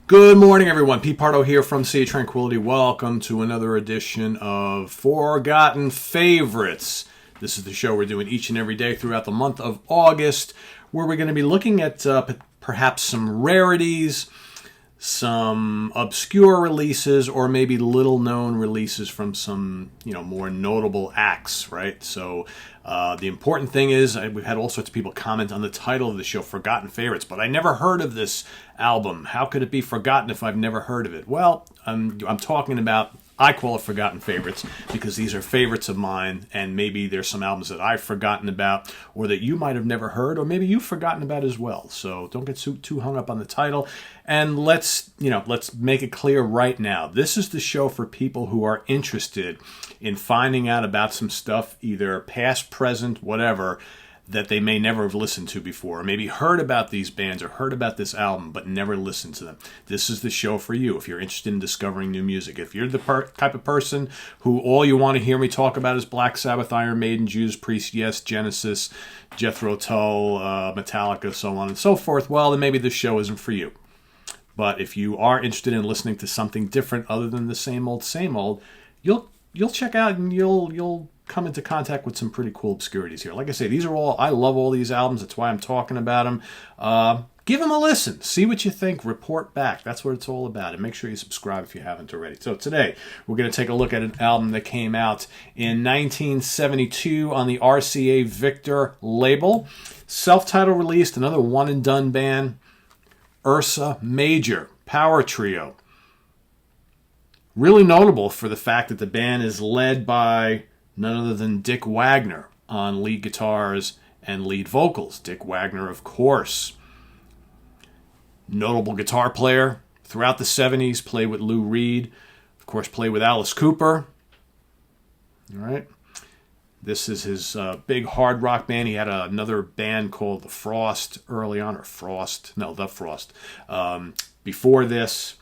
Good morning, everyone. Pete Pardo here from Sea of Tranquility. Welcome to another edition of Forgotten Favorites. This is the show we're doing each and every day throughout the month of August, where we're going to be looking at perhaps some rarities, some obscure releases, or maybe little-known releases from some, more notable acts, right? So the important thing is, we've had all sorts of people comment on the title of the show, Forgotten Favorites, but I never heard of this album. How could it be forgotten if I've never heard of it? Well, I'm talking about, I call it Forgotten Favorites because these are favorites of mine, and maybe there's some albums that I've forgotten about or that you might have never heard, or maybe you've forgotten about as well. So don't get too hung up on the title, and let's make it clear right now. This is the show for people who are interested in finding out about some stuff, either past, present, whatever, that they may never have listened to before, or maybe heard about these bands or heard about this album but never listened to them. This is the show for you if you're interested in discovering new music. If you're the type of person who all you want to hear me talk about is Black Sabbath, Iron Maiden, Judas Priest, Yes, Genesis, Jethro Tull, Metallica, so on and so forth, well, then maybe this show isn't for you. But if you are interested in listening to something different other than the same old, you'll check out and you'll come into contact with some pretty cool obscurities here. Like I say, I love all these albums. That's why I'm talking about them. Give them a listen. See what you think. Report back. That's what it's all about. And make sure you subscribe if you haven't already. So today, we're going to take a look at an album that came out in 1972 on the RCA Victor label. Self-titled released, another one-and-done band, Ursa Major, power trio. Really notable for the fact that the band is led by none other than Dick Wagner on lead guitars and lead vocals. Dick Wagner, of course, notable guitar player throughout the 70s, played with Lou Reed, of course played with Alice Cooper. All right. This is his big hard rock band. He had another band called The Frost early on, The Frost. Before this,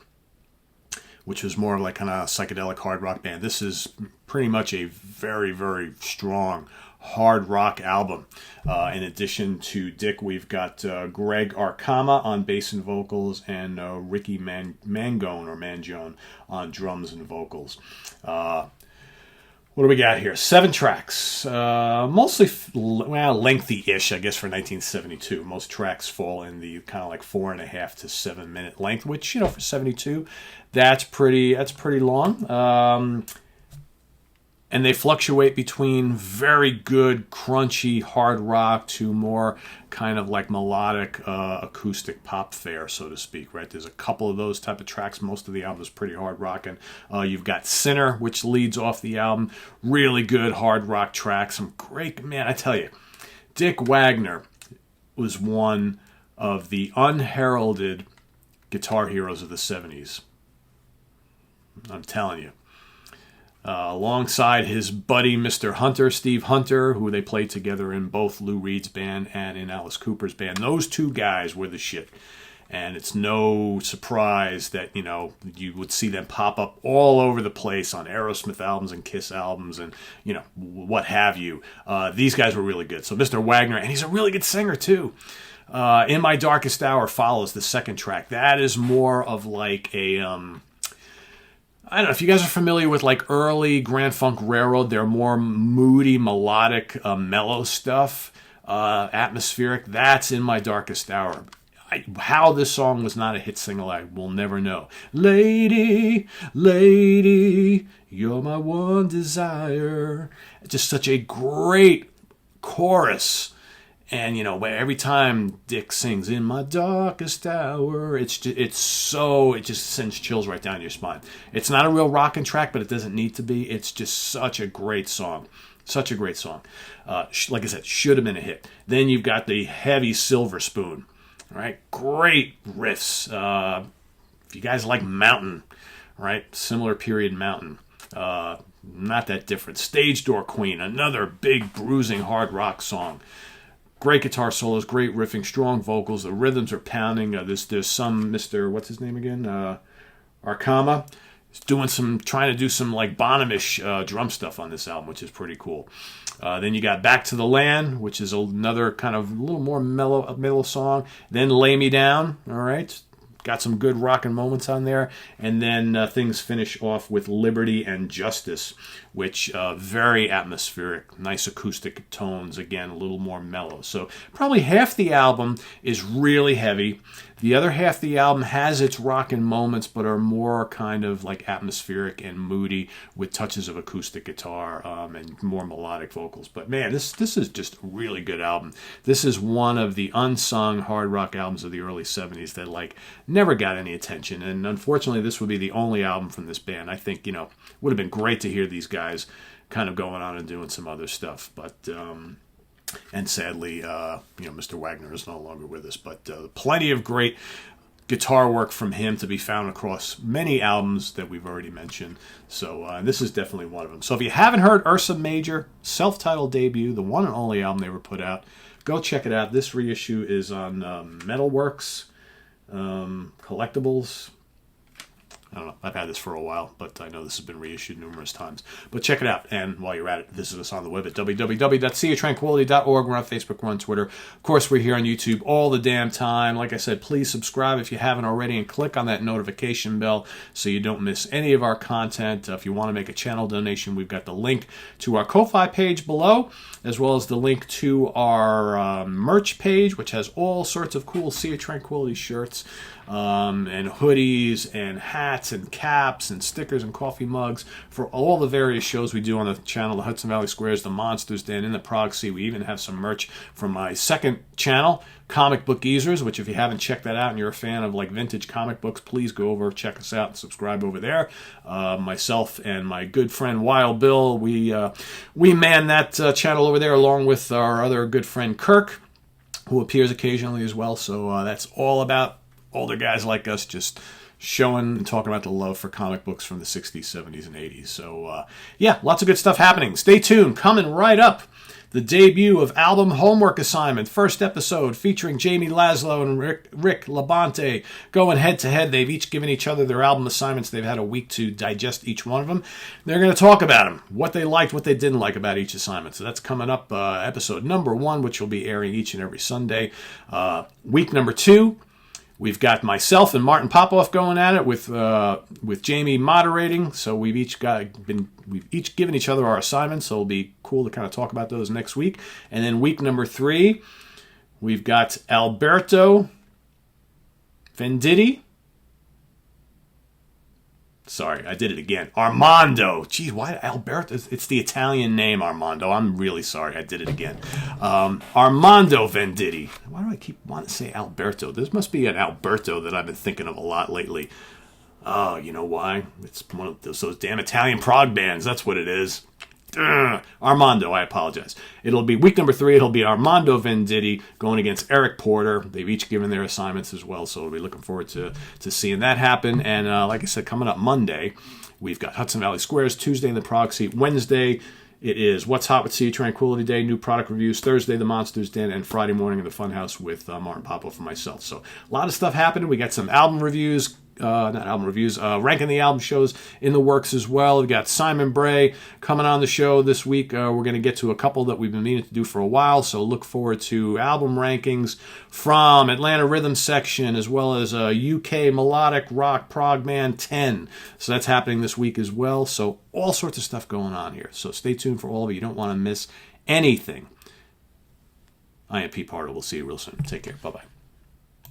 which was more like kind of psychedelic hard rock band. This is pretty much a very, very strong hard rock album. In addition to Dick, we've got Greg Arkama on bass and vocals, and Ricky Mangone on drums and vocals. What do we got here? 7 tracks. Mostly, lengthy-ish, I guess, for 1972. Most tracks fall in the kind of like 4.5 to 7 minute length, which, for 72, that's pretty long. And they fluctuate between very good, crunchy, hard rock to more kind of like melodic, acoustic pop fare, so to speak, right? There's a couple of those type of tracks. Most of the album is pretty hard rock. And you've got Sinner, which leads off the album. Really good hard rock tracks. Some great, man, I tell you, Dick Wagner was one of the unheralded guitar heroes of the 70s. I'm telling you. Alongside his buddy, Mr. Hunter, Steve Hunter, who they played together in both Lou Reed's band and in Alice Cooper's band. Those two guys were the shit. And it's no surprise that, you would see them pop up all over the place on Aerosmith albums and Kiss albums and, what have you. These guys were really good. So Mr. Wagner, and he's a really good singer too. In My Darkest Hour follows the second track. That is more of like a... I don't know if you guys are familiar with like early Grand Funk Railroad. They're more moody, melodic, mellow stuff, atmospheric. That's In My Darkest Hour. How this song was not a hit single, I will never know. Lady, lady, you're my one desire. Just such a great chorus. And, every time Dick sings In My Darkest Hour, it just sends chills right down your spine. It's not a real rockin' track, but it doesn't need to be. It's just such a great song. Such a great song. Like I said, should have been a hit. Then you've got the heavy Silver Spoon. All right, great riffs. If you guys like Mountain, right, similar period Mountain. Not that different. Stage Door Queen, another big, bruising, hard rock song. Great guitar solos, great riffing, strong vocals. The rhythms are pounding. There's some Mr. What's his name again? Arkama. He's trying to do some like Bonham-ish drum stuff on this album, which is pretty cool. Then you got Back to the Land, which is another kind of a little more mellow song. Then Lay Me Down. All right, got some good rockin' moments on there. And then things finish off with Liberty and Justice, which very atmospheric, nice acoustic tones. Again, a little more mellow. So probably half the album is really heavy. The other half of the album has its rockin' moments, but are more kind of like atmospheric and moody with touches of acoustic guitar and more melodic vocals. But man, this is just a really good album. This is one of the unsung hard rock albums of the early 70s that like never got any attention. And unfortunately, this would be the only album from this band. I think, would have been great to hear these guys kind of going on and doing some other stuff. But and sadly, Mr. Wagner is no longer with us. But plenty of great guitar work from him to be found across many albums that we've already mentioned. So this is definitely one of them. So if you haven't heard Ursa Major, self-titled debut, the one and only album they ever put out, go check it out. This reissue is on Metalworks, Collectibles. I don't know. I've had this for a while, but I know this has been reissued numerous times. But check it out. And while you're at it, visit us on the web at www.seaoftranquility.org. We're on Facebook, we're on Twitter. Of course, we're here on YouTube all the damn time. Like I said, please subscribe if you haven't already and click on that notification bell so you don't miss any of our content. If you want to make a channel donation, we've got the link to our Ko-Fi page below, as well as the link to our merch page, which has all sorts of cool Sea of Tranquility shirts and hoodies and hats and caps and stickers and coffee mugs for all the various shows we do on the channel, the Hudson Valley Squares, the Monsters Den, in the Proxy. We even have some merch from my second channel, Comic Book Geezers, which if you haven't checked that out and you're a fan of like vintage comic books, please go over, check us out, and subscribe over there. Myself and my good friend Wild Bill, we man that channel over there along with our other good friend Kirk, who appears occasionally as well. So that's all about older guys like us just showing and talking about the love for comic books from the 60s, 70s, and 80s. So, lots of good stuff happening. Stay tuned. Coming right up, the debut of Album Homework Assignment, first episode featuring Jamie Laszlo and Rick Labonte going head-to-head. They've each given each other their album assignments. They've had a week to digest each one of them. They're going to talk about them, what they liked, what they didn't like about each assignment. So that's coming up, episode number 1, which will be airing each and every Sunday. Week number 2. We've got myself and Martin Popoff going at it with Jamie moderating. So we've each given each other our assignments. So it'll be cool to kind of talk about those next week. And then week number 3, we've got Alberto Venditti. Sorry, I did it again. Armando. Geez, why Alberto? It's the Italian name Armando. I'm really sorry. I did it again. Armando Venditti. Why do I keep wanting to say Alberto? This must be an Alberto that I've been thinking of a lot lately. Oh, you know why? It's one of those damn Italian prog bands. That's what it is. Armando, I apologize. It'll be week number 3. It'll be Armando Venditti going against Eric Porter. They've each given their assignments as well, so we'll be looking forward to seeing that happen. And like I said, coming up Monday, we've got Hudson Valley Squares. Tuesday in the Proxy. Wednesday, it is What's Hot with Sea Tranquility Day, new product reviews. Thursday, the Monsters Den, and Friday morning in the Funhouse with Martin Popoff and myself. So a lot of stuff happening. We got some album reviews. Ranking the album shows in the works as well. We've got Simon Bray coming on the show this week. We're going to get to a couple that we've been meaning to do for a while, so look forward to album rankings from Atlanta Rhythm Section as well as UK Melodic Rock Prog Band 10. So that's happening this week as well. So all sorts of stuff going on here. So stay tuned for all of it. You don't want to miss anything. I am Pete Pardo. We'll see you real soon. Take care. Bye-bye.